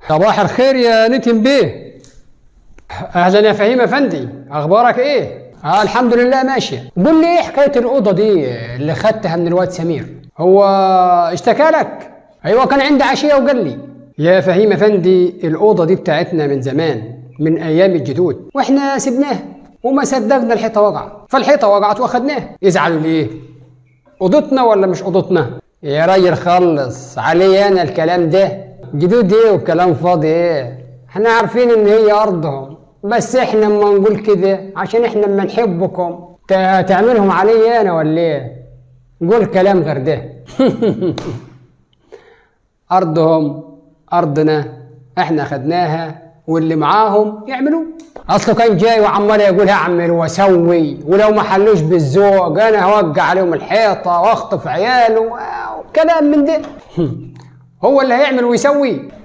صباح الخير يا نتن بيه. اهلا يا فهيم افندي، اخبارك ايه؟ الحمد لله ماشيه. قول لي ايه حكايه الاوضه دي اللي خدتها من الواد سمير؟ هو اشتكى لك؟ ايوه كان عندي عشيه وقال لي. يا فهيم افندي الاوضه دي بتاعتنا من زمان، من ايام الجدود، واحنا سبناها وما صدقنا الحيطه وقعت، فالحيطه وقعت واخدناها. يزعلوا ليه؟ اوضتنا ولا مش اوضتنا؟ يا راجل خلص علي انا الكلام ده. جدود ايه وكلام فاضي ايه؟ احنا عارفين ان هي ارضهم، بس احنا اما نقول كده عشان احنا اما نحبكم تعملهم علي انا ولا ايه؟ قول كلام غير ده. ارضهم ارضنا، احنا خدناها واللي معاهم يعملوا. اصله كان جاي وعمال يقول هعمل واسوي، ولو ما حلوش بالذوق انا هوقع عليهم الحيطه واخطف عياله وكلام من ده. هو اللي هيعمل ويسوي.